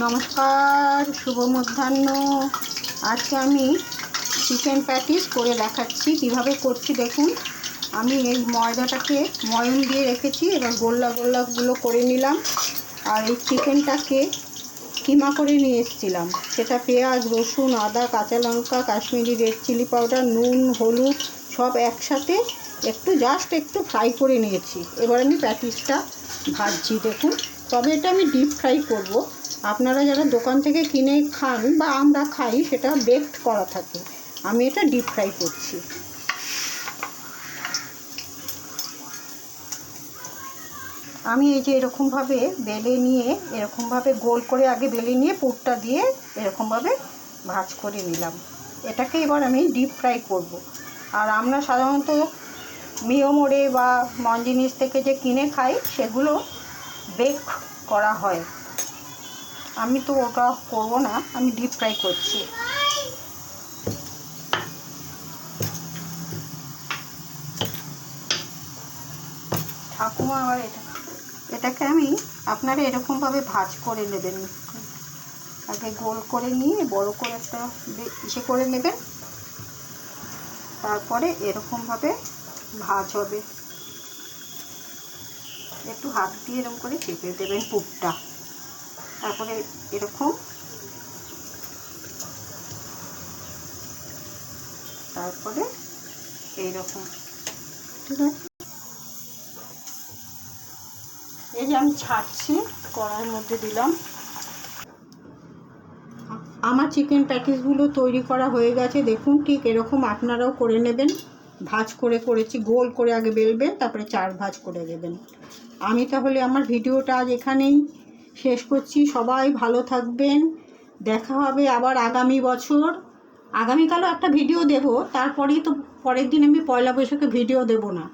নমস্কার, শুভ মধ্যাহ্ন। আজকে আমি চিকেন প্যাটিস করে দেখাচ্ছি কিভাবে করছি। দেখুন, আমি এই ময়দাটাকে ময়ম দিয়ে রেখেছি, এবার গোল্লা গোল্লাগুলো করে নিলাম। আর এই চিকেনটাকে কিমা করে নিয়ে এসেছিলাম, সেটা পেঁয়াজ, রসুন, আদা, কাঁচা লঙ্কা, কাশ্মীরি রেড চিলি পাউডার, নুন, হলুদ সব একসাথে একটু ফ্রাই করে নিয়েছি। এবার আমি প্যাটিসটা ভাজছি। দেখুন, তবে এটা আমি ডিপ ফ্রাই করব। আপনারা যারা দোকান থেকে কিনে খান বা আমরা খাই, সেটা বেকড করা থাকে। আমি এটা ডিপ ফ্রাই করছি। আমি এই যে এরকমভাবে বেলে নিয়ে, এরকমভাবে গোল করে আগে বেলে নিয়ে পুরটা দিয়ে এরকমভাবে ভাজ করে নিলাম। এটাকে এবার আমি ডিপ ফ্রাই করব। আর আমরা সাধারণত মিও মোড়ে বা মঞ্জিনিস থেকে যে কিনে খাই, সেগুলো বেক করা হয়। আমি তো ওটা করব না, আমি ডিপ ফ্রাই করছি। ঠাকুমা আবার এটাকে আমি আপনারা এরকমভাবে ভাজ করে নেবেন। আগে গোল করে নিয়ে বড় করে একটা ইসে করে নেবেন, তারপরে এরকমভাবে ভাজ হবে। একটু হাত দিয়ে এরকম করে চেপে দেবেন পুরটা, তারপরে এরকম, তারপরে এইরকম। ঠিক আছে, এই যে আমি ছাড়ছি, কড়াইয়ের মধ্যে দিলাম। আমার চিকেন প্যাটিসগুলো তৈরি করা হয়ে গেছে। দেখুন, ঠিক এরকম আপনারাও করে নেবেন। ভাজ করে করেছি, গোল করে আগে বেলবেন, তারপরে 4 ভাজ করে দেবেন। আমি তাহলে আমার ভিডিওটা আজ এখানেই শেষ করছি। সবাই ভালো থাকবেন। দেখা হবে আবার আগামী বছর। আগামীকালও একটা ভিডিও দেব, তারপরেই তো পরের দিন আমি পয়লা বৈশাখে ভিডিও দেব না।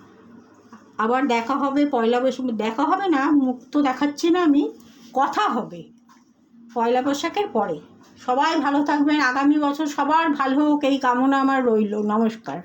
আবার দেখা হবে পয়লা বৈশাখ, দেখা হবে না, মুখ তো দেখাচ্ছি না আমি, কথা হবে পয়লা বৈশাখের পরে। সবাই ভালো থাকবেন। আগামী বছর সবার ভালো হোক এই কামনা আমার রইল। নমস্কার।